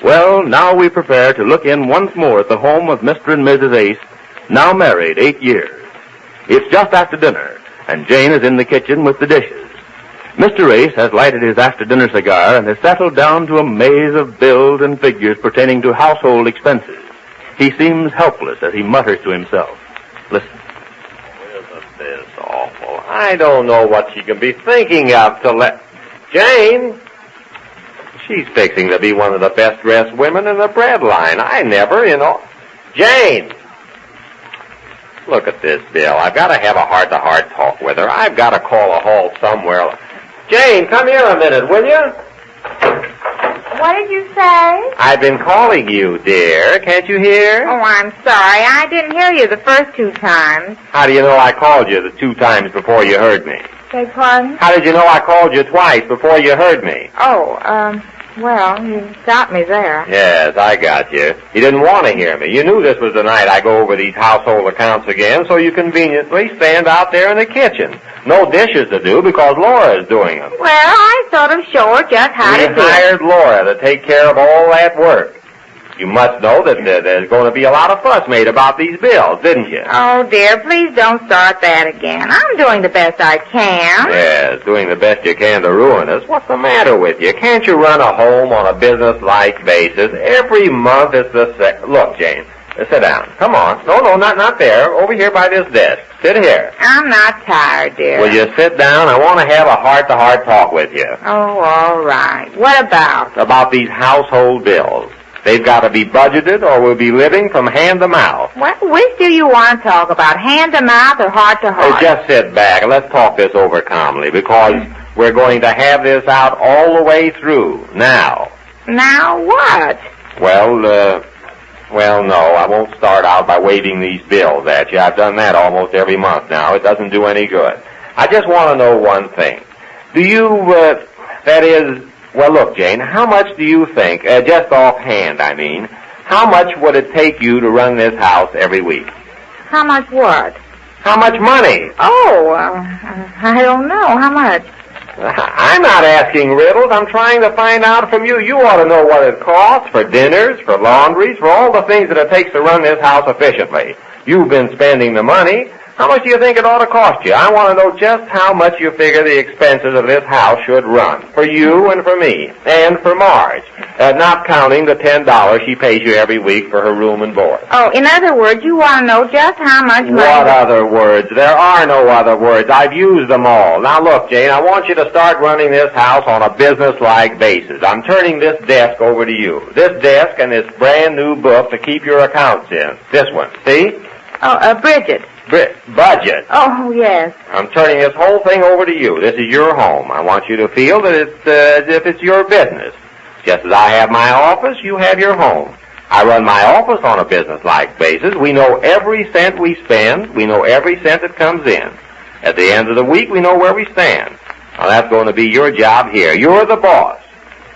Well, now we prepare to look in once more at the home of Mr. and Mrs. Ace, now married 8 years. It's just after dinner, and Jane is in the kitchen with the dishes. Mr. Ace has lighted his after-dinner cigar and has settled down to a maze of bills and figures pertaining to household expenses. He seems helpless as he mutters to himself. Listen. Isn't this awful? I don't know what she can be thinking of to let... Jane! She's fixing to be one of the best-dressed women in the bread line. I never, Jane! Look at this bill. I've got to have a heart-to-heart talk with her. I've got to call a halt somewhere. Jane, come here a minute, will you? What did you say? I've been calling you, dear. Can't you hear? Oh, I'm sorry. I didn't hear you the first 2 times. How do you know I called you the 2 times before you heard me? Beg pardon? How did you know I called you twice before you heard me? Oh, well, you got me there. Yes, I got you. You didn't want to hear me. You knew this was the night I go over these household accounts again, so you conveniently stand out there in the kitchen. No dishes to do because Laura's doing them. Well, I sort of show her just how to do it. We hired Laura to take care of all that work. You must know that there's going to be a lot of fuss made about these bills, didn't you? Oh, dear, please don't start that again. I'm doing the best I can. Yes, doing the best you can to ruin us. What's the matter with you? Can't you run a home on a business-like basis? Every month it's the same. Look, Jane, sit down. Come on. No, not there. Over here by this desk. Sit here. I'm not tired, dear. Will you sit down? I want to have a heart-to-heart talk with you. Oh, all right. What about? About these household bills. They've got to be budgeted or we'll be living from hand to mouth. What, which do you want to talk about, hand to mouth or heart to heart? Oh, just sit back and let's talk this over calmly because we're going to have this out all the way through now. Now what? Well, no, I won't start out by waving these bills at you. I've done that almost every month now. It doesn't do any good. I just want to know one thing. Do you, well, look, Jane, how much do you think, just offhand, I mean, how much would it take you to run this house every week? How much what? How much money? Oh, I don't know. How much? I'm not asking riddles. I'm trying to find out from you. You ought to know what it costs for dinners, for laundries, for all the things that it takes to run this house efficiently. You've been spending the money. How much do you think it ought to cost you? I want to know just how much you figure the expenses of this house should run. For you and for me. And for Marge. Not counting the $10 she pays you every week for her room and board. Oh, in other words, you want to know just how much money... What other words? There are no other words. I've used them all. Now look, Jane, I want you to start running this house on a business-like basis. I'm turning this desk over to you. This desk and this brand new book to keep your accounts in. This one. See? Oh, Bridget. Budget. Oh, yes. I'm turning this whole thing over to you. This is your home. I want you to feel that it's as if it's your business. Just as I have my office, you have your home. I run my office on a business-like basis. We know every cent we spend. We know every cent that comes in. At the end of the week, we know where we stand. Now, that's going to be your job here. You're the boss.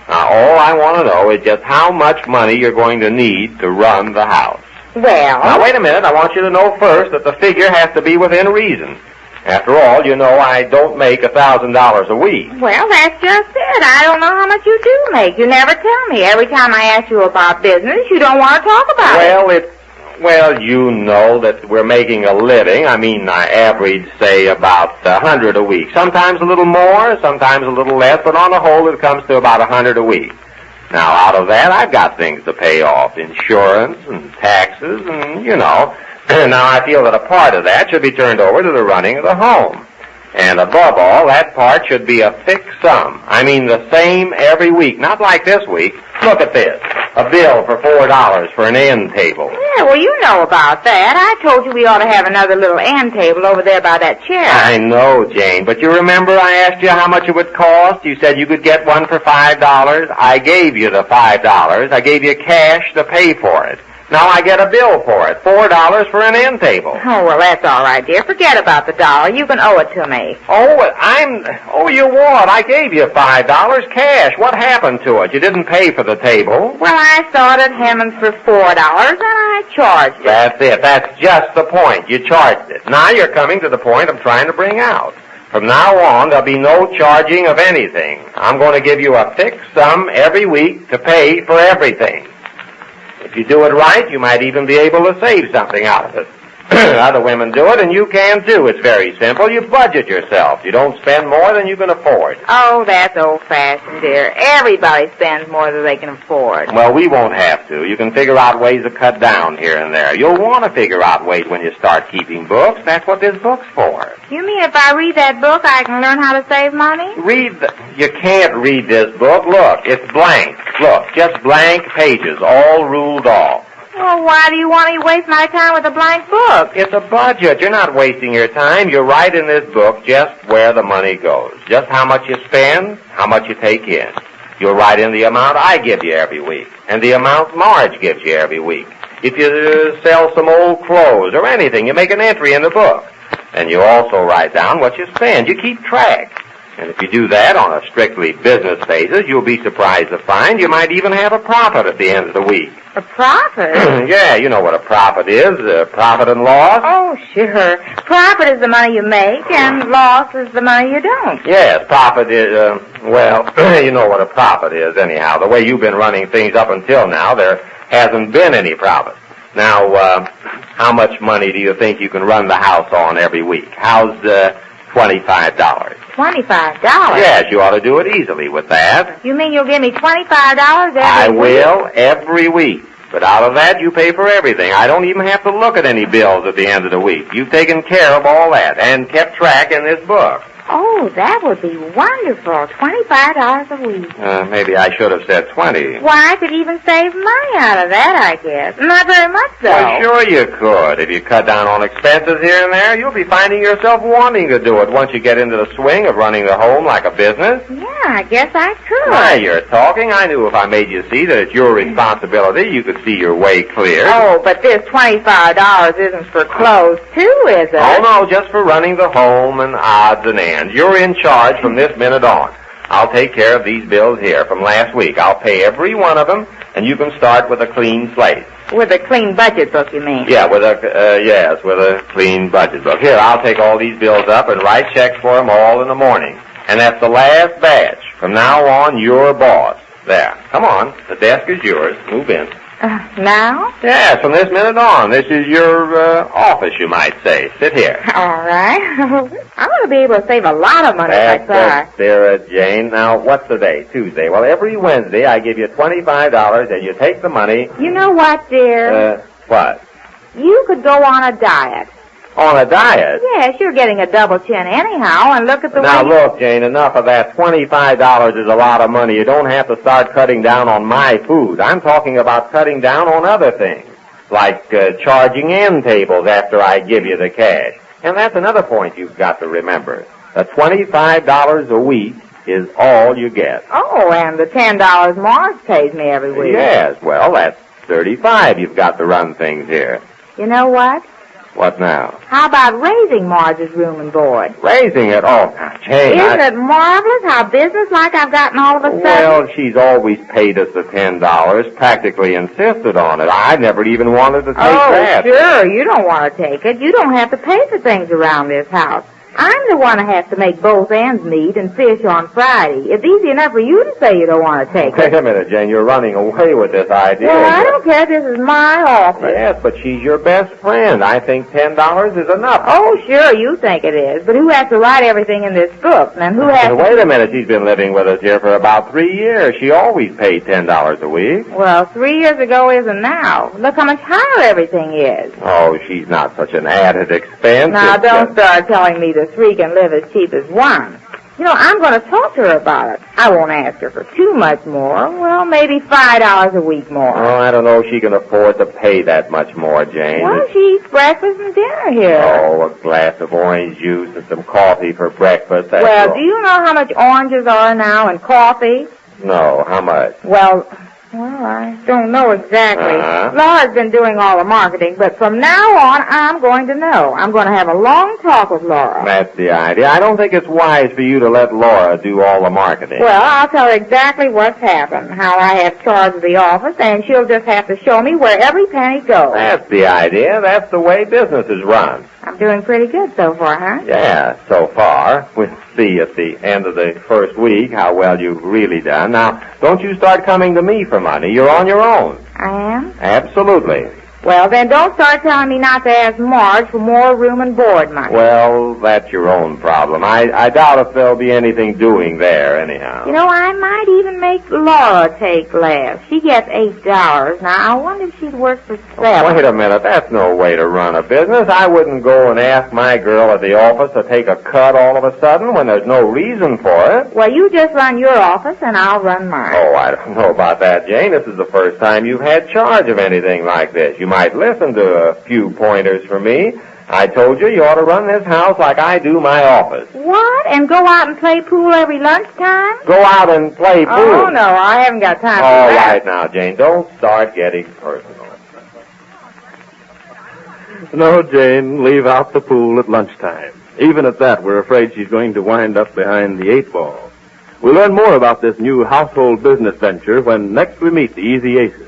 Now, all I want to know is just how much money you're going to need to run the house. Well... Now, wait a minute. I want you to know first that the figure has to be within reason. After all, you know I don't make $1,000 a week. Well, that's just it. I don't know how much you do make. You never tell me. Every time I ask you about business, you don't want to talk about it. Well, you know that we're making a living. I mean, I average, say, about 100 a week. Sometimes a little more, sometimes a little less, but on the whole, it comes to about 100 a week. Now, out of that, I've got things to pay off, insurance and taxes and, Now, I feel that a part of that should be turned over to the running of the home. And above all, that part should be a fixed sum. I mean, the same every week. Not like this week. Look at this. A bill for $4 for an end table. Yeah, well, you know about that. I told you we ought to have another little end table over there by that chair. I know, Jane, but you remember I asked you how much it would cost? You said you could get one for $5. I gave you the $5. I gave you cash to pay for it. Now I get a bill for it, $4 for an end table. Oh, well, that's all right, dear. Forget about the dollar. You can owe it to me. Oh, you what? I gave you $5 cash. What happened to it? You didn't pay for the table. Well, I started hemming for $4, and I charged it. That's it. That's just the point. You charged it. Now you're coming to the point I'm trying to bring out. From now on, there'll be no charging of anything. I'm going to give you a fixed sum every week to pay for everything. If you do it right, you might even be able to save something out of it. Other women do it, and you can too. It's very simple. You budget yourself. You don't spend more than you can afford. Oh, that's old-fashioned, dear. Everybody spends more than they can afford. Well, we won't have to. You can figure out ways to cut down here and there. You'll want to figure out ways when you start keeping books. That's what this book's for. You mean if I read that book, I can learn how to save money? You can't read this book. Look, it's blank. Look, just blank pages, all ruled off. Well, why do you want me to waste my time with a blank book? It's a budget. You're not wasting your time. You write in this book just where the money goes, just how much you spend, how much you take in. You'll write in the amount I give you every week and the amount Marge gives you every week. If you sell some old clothes or anything, you make an entry in the book. And you also write down what you spend. You keep track. And if you do that on a strictly business basis, you'll be surprised to find you might even have a profit at the end of the week. A profit? Yeah, you know what a profit is, profit and loss. Oh, sure. Profit is the money you make, and loss is the money you don't. Yes, profit is, you know what a profit is anyhow. The way you've been running things up until now, there hasn't been any profit. Now, how much money do you think you can run the house on every week? How's $25? $25? Yes, you ought to do it easily with that. You mean you'll give me $25 every week? I will, every week. But out of that, you pay for everything. I don't even have to look at any bills at the end of the week. You've taken care of all that and kept track in this book. Oh, that would be wonderful. $25 a week. Maybe I should have said 20. Why, I could even save money out of that, I guess. Not very much, though. Well, sure you could. If you cut down on expenses here and there, you'll be finding yourself wanting to do it once you get into the swing of running the home like a business. Yeah, I guess I could. Why, you're talking. I knew if I made you see that it's your responsibility, you could see your way clear. Oh, but this $25 isn't for clothes, too, is it? Oh, no, just for running the home and odds and ends. You're in charge from this minute on. I'll take care of these bills here from last week. I'll pay every one of them, and you can start with a clean slate. With a clean budget book, you mean? Yeah, with a clean budget book. Here, I'll take all these bills up and write checks for them all in the morning. And that's the last batch. From now on, you're boss. There. Come on. The desk is yours. Move in. Now? Yes, from this minute on. This is your office, you might say. Sit here. All right. I'm going to be able to save a lot of money if I try. That's Sarah Jane. Now, what's the day? Tuesday. Well, every Wednesday I give you $25 and you take the money. You know what, dear? What? You could go on a diet. On a diet? Yes, you're getting a double chin anyhow, and look at the Now, way... look, Jane, enough of that. $25 is a lot of money. You don't have to start cutting down on my food. I'm talking about cutting down on other things, like charging end tables after I give you the cash. And that's another point you've got to remember. The $25 a week is all you get. Oh, and the $10 Marge pays me every week. Yes, well, that's $35 you've got to run things here. You know what? What now? How about raising Marge's room and board? Raising it? Oh, Jane, Isn't it marvelous how business-like I've gotten all of a sudden? Well, she's always paid us the $10, practically insisted on it. I never even wanted to take that. Oh, sure, you don't want to take it. You don't have to pay for things around this house. I'm the one who has to make both ends meet and fish on Friday. It's easy enough for you to say you don't want to take it. Wait a minute, Jane. You're running away with this idea. Well, I don't care. This is my office. Yes, but she's your best friend. I think $10 is enough. Oh, sure, you think it is. But who has to write everything in this book? And who has to... Wait a minute. She's been living with us here for about 3 years. She always paid $10 a week. Well, 3 years ago isn't now. Look how much higher everything is. Oh, she's not such an added expense. Now, don't start telling me the three can live as cheap as one. You know, I'm going to talk to her about it. I won't ask her for too much more. Well, maybe $5 a week more. Oh, I don't know if she can afford to pay that much more, Jane. Well, she eats breakfast and dinner here. Oh, a glass of orange juice and some coffee for breakfast. That's well, all. Do you know how much oranges are now and coffee? No, how much? Well, I don't know exactly. Uh-huh. Laura's been doing all the marketing, but from now on, I'm going to know. I'm going to have a long talk with Laura. That's the idea. I don't think it's wise for you to let Laura do all the marketing. Well, I'll tell her exactly what's happened, how I have charge of the office, and she'll just have to show me where every penny goes. That's the idea. That's the way business is run. I'm doing pretty good so far, huh? Yeah, so far. We'll see at the end of the first week how well you've really done. Now, don't you start coming to me for money. You're on your own. I am? Absolutely. Well, then don't start telling me not to ask Marge for more room and board money. Well, that's your own problem. I doubt if there'll be anything doing there, anyhow. You know, I might even make Laura take less. She gets $8. Now, I wonder if she'd work for $7. Wait a minute. That's no way to run a business. I wouldn't go and ask my girl at the office to take a cut all of a sudden when there's no reason for it. Well, you just run your office and I'll run mine. Oh, I don't know about that, Jane. This is the first time you've had charge of anything like this. You might listen to a few pointers from me. I told you ought to run this house like I do my office. What? And go out and play pool every lunchtime? Go out and play pool. Oh, no, I haven't got time for All that. right now, Jane. Don't start getting personal. No, Jane, leave out the pool at lunchtime. Even at that, we're afraid she's going to wind up behind the 8 ball. We'll learn more about this new household business venture when next we meet the Easy Aces.